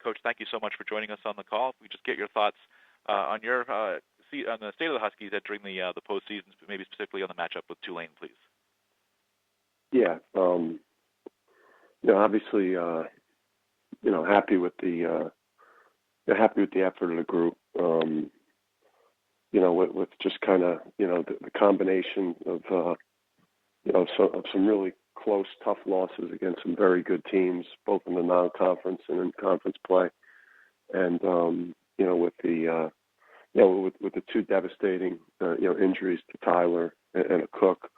Coach, thank you so much for joining us on the call. We just get your thoughts on your on the state of the Huskies during the postseason, maybe specifically on the matchup with Tulane, please. Yeah, obviously, happy with the effort of the group. With just kind of the combination of some really close, tough losses against some very good teams, both in the non-conference and in conference play, and with the two devastating injuries to Tyler and a Cook,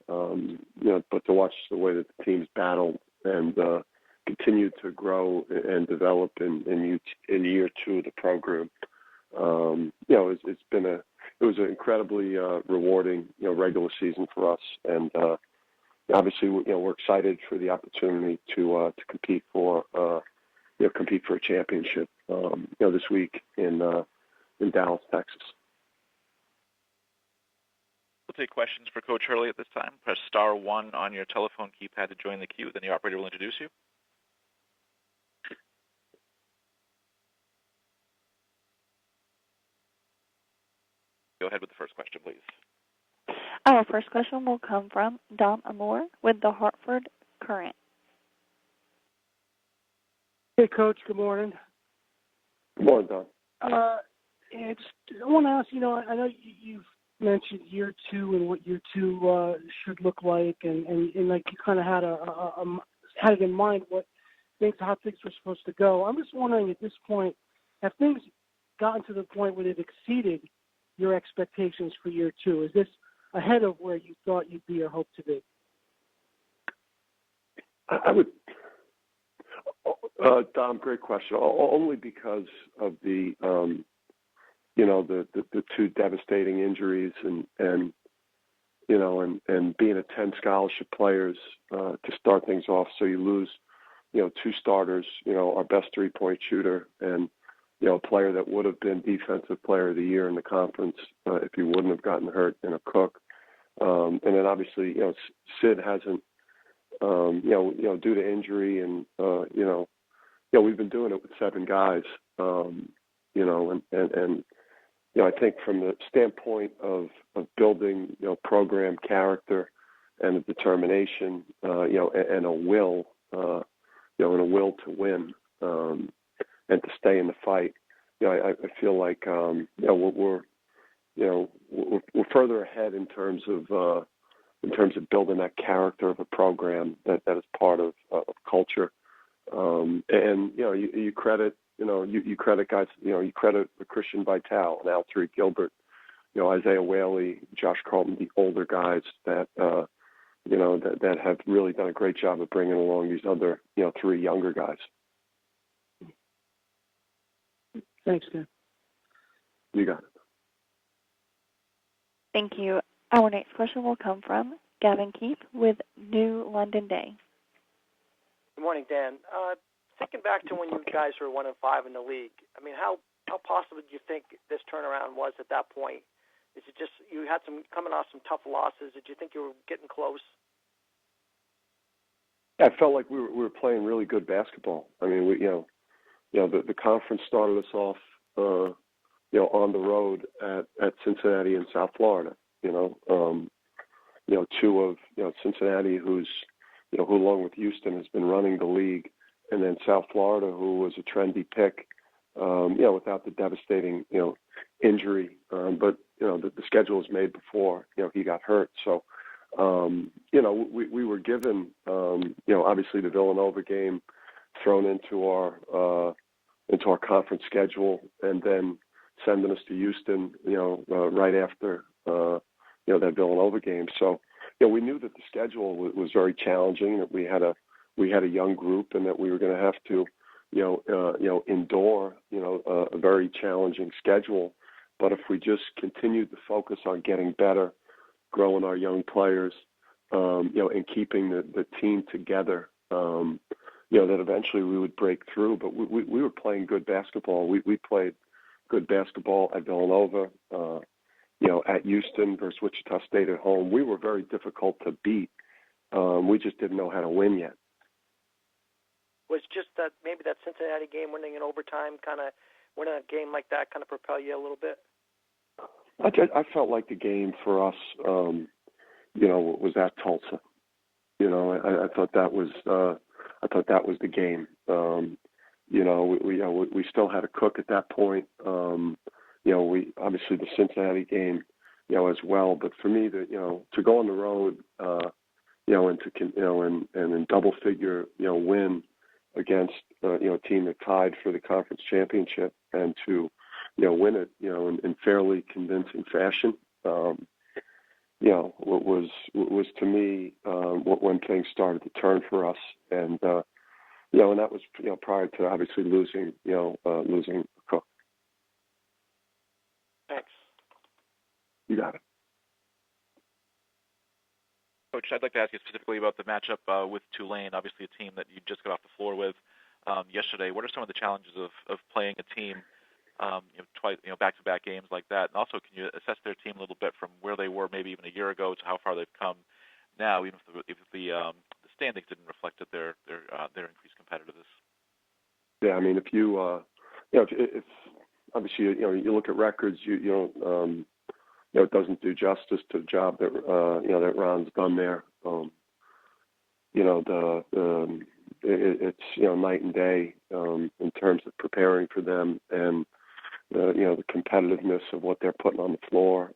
but to watch the way that the teams battled and continue to grow and develop in year two of the program. It was an incredibly rewarding regular season for us, and obviously we're excited for the opportunity to compete for a championship this week in Dallas, Texas. We'll take questions for Coach Hurley at this time. Press *1 on your telephone keypad to join the queue. Then the operator will introduce you. Go ahead with the first question, please. Our first question will come from Dom Amore with the Hartford Courant. Hey, Coach. Good morning. Good morning, Dom. I want to ask, I know you've mentioned year two and what year two should look like, and like you kind of had had it in mind how things were supposed to go. I'm just wondering at this point, have things gotten to the point where they've exceeded your expectations for year two? Is this ahead of where you thought you'd be or hope to be? I would, Dom, great question. Only because of the two devastating injuries and being 10 scholarship players to start things off. So you lose, two starters, our best 3-point shooter and, a player that would have been defensive player of the year in the conference if he wouldn't have gotten hurt in a Cook. And then obviously, Sid hasn't, due to injury and, we've been doing it with 7 guys, and I think from the standpoint of building, program character and a determination, and a will, and a will to win, and to stay in the fight, I feel like, we're further ahead in terms of building that character of a program that is part of culture, and you credit. You credit guys, you credit Christian Vital and Al Tariq Gilbert, Isaiah Whaley, Josh Carlton, the older guys that have really done a great job of bringing along these other, 3 younger guys. Thanks, Dan. You got it. Thank you. Our next question will come from Gavin Keith with New London Day. Good morning, Dan. Thinking back to when you guys were 1-5 in the league, I mean, how possible do you think this turnaround was at that point? Is it just you had coming off some tough losses? Did you think you were getting close? I felt like we were playing really good basketball. I mean, the conference started us off, on the road at Cincinnati and South Florida. Two of Cincinnati, who along with Houston has been running the league, and then South Florida, who was a trendy pick, without the devastating injury. But the schedule was made before he got hurt. So we were given obviously the Villanova game thrown into our conference schedule, and then sending us to Houston, right after that Villanova game. So we knew that the schedule was very challenging. That we had a young group, and that we were going to have to endure a very challenging schedule. But if we just continued to focus on getting better, growing our young players, and keeping the team together, that eventually we would break through. But we were playing good basketball. We played good basketball at Villanova, at Houston versus Wichita State at home. We were very difficult to beat. We just didn't know how to win yet. was just that maybe that Cincinnati game, winning in overtime, kind of winning a game like that, kind of propel you a little bit? I felt like the game for us, was at Tulsa. I thought that was the game. We still had a cook at that point. We obviously the Cincinnati game, as well. But for me, to go on the road, and in double figure, win against a team that tied for the conference championship, and to win it, in fairly convincing fashion. Was to me when things started to turn for us, and and that was prior to obviously losing Cook. Thanks. You got it. Coach, I'd like to ask you specifically about the matchup with Tulane, obviously a team that you just got off the floor with yesterday. What are some of the challenges of playing a team, twice, back-to-back games like that? And also, can you assess their team a little bit from where they were maybe even a year ago to how far they've come now, even if the standings didn't reflect their increased competitiveness? Yeah, I mean, if you, if obviously you look at records, it doesn't do justice to the job that that Ron's done there. It's night and day in terms of preparing for them, and the competitiveness of what they're putting on the floor.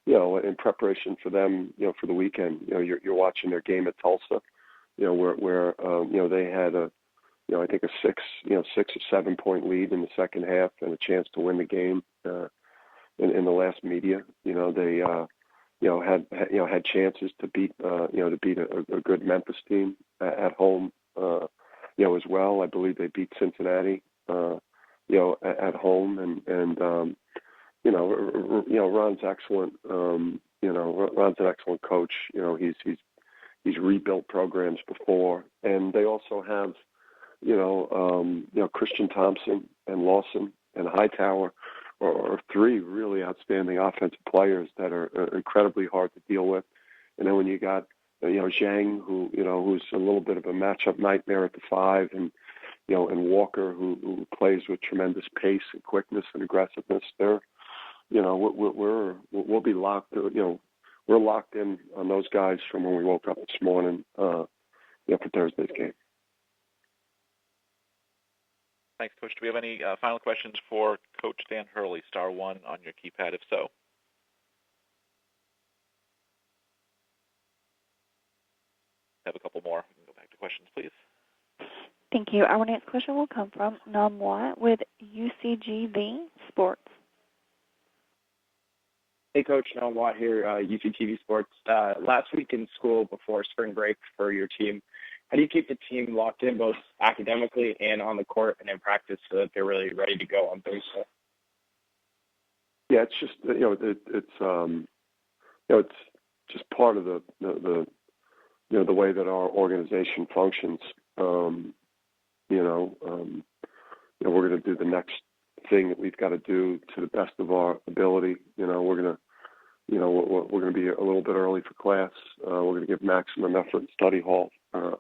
In preparation for them, for the weekend. You're watching their game at Tulsa, where they had I think a 6 or 7 point lead in the second half and a chance to win the game. In the last media, they had chances to beat a good Memphis team at home, as well. I believe they beat Cincinnati, at home, and Ron's excellent. Ron's an excellent coach. He's rebuilt programs before, and they also have Christian Thompson and Lawson and Hightower are three really outstanding offensive players that are incredibly hard to deal with. And then when you got Zhang, who's a little bit of a matchup nightmare at the 5, and and Walker, who plays with tremendous pace and quickness and aggressiveness, they're we'll be locked. We're locked in on those guys from when we woke up this morning. For Thursday's game. Thanks, Coach. Do we have any final questions for Coach Dan Hurley, star 1 on your keypad, if so? Have a couple more. We can go back to questions, please. Thank you. Our next question will come from Nam Watt with UCGV Sports. Hey, Coach. Nam Watt here, UCGV Sports. Last week in school before spring break for your team, how do you keep the team locked in both academically and on the court and in practice so that they're really ready to go on Thursday? Yeah, it's just it's just part of the way that our organization functions. We're going to do the next thing that we've got to do to the best of our ability. We're going to be a little bit early for class. We're going to give maximum effort in study hall. We're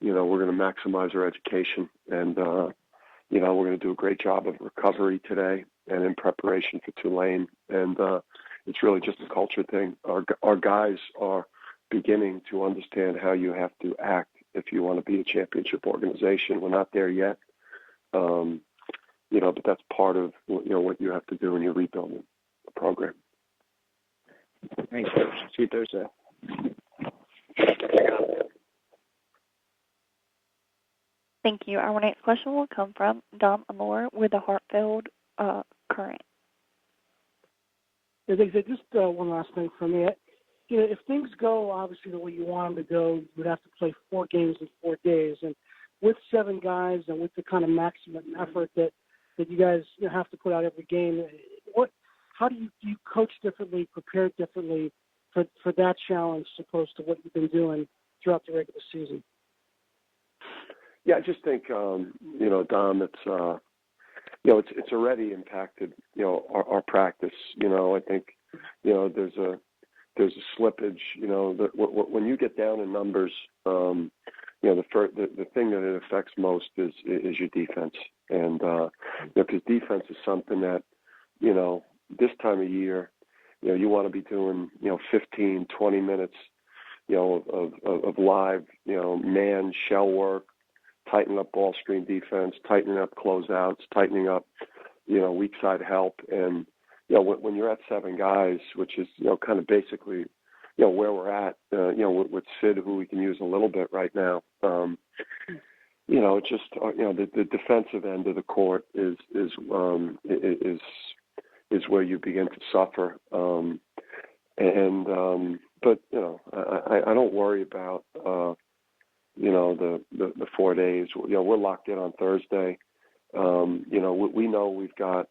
going to maximize our education, and we're going to do a great job of recovery today and in preparation for Tulane. And it's really just a culture thing. Our guys are beginning to understand how you have to act if you want to be a championship organization. We're not there yet, but that's part of what you have to do when you're rebuilding the program. Thanks, Coach. See you Thursday. Thank you. Our next question will come from Dom Amore with the Hartfield Current. Yeah, thanks. Just one last thing for me. If things go obviously the way you want them to go, you would have to play 4 games in 4 days. And with 7 guys and with the kind of maximum effort that you guys have to put out every game, how do you coach differently, prepare differently for that challenge, opposed to what you've been doing throughout the regular season? Yeah, I just think Dom, it's already impacted our practice. I think there's a slippage. That when you get down in numbers, the thing that it affects most is your defense, and because defense is something that this time of year, you want to be doing 15, 20 minutes of live man shell work, tightening up ball screen defense, tightening up closeouts, tightening up weak side help, and when you're at 7 guys, which is kind of basically where we're at, with Sid, who we can use a little bit right now. Just the defensive end of the court is where you begin to suffer. But I don't worry about the 4 days. We're locked in on Thursday. We know we've got.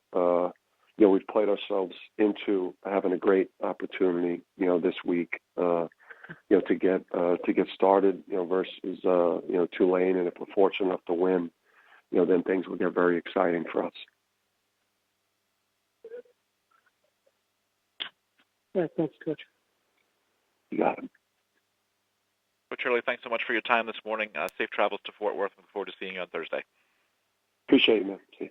We've played ourselves into having a great opportunity, this week, to get started, versus Tulane, and if we're fortunate enough to win, then things will get very exciting for us. Yeah, thanks, Coach. You got it. Coach Hurley, thanks so much for your time this morning. Safe travels to Fort Worth. Looking forward to seeing you on Thursday. Appreciate it, man. See you.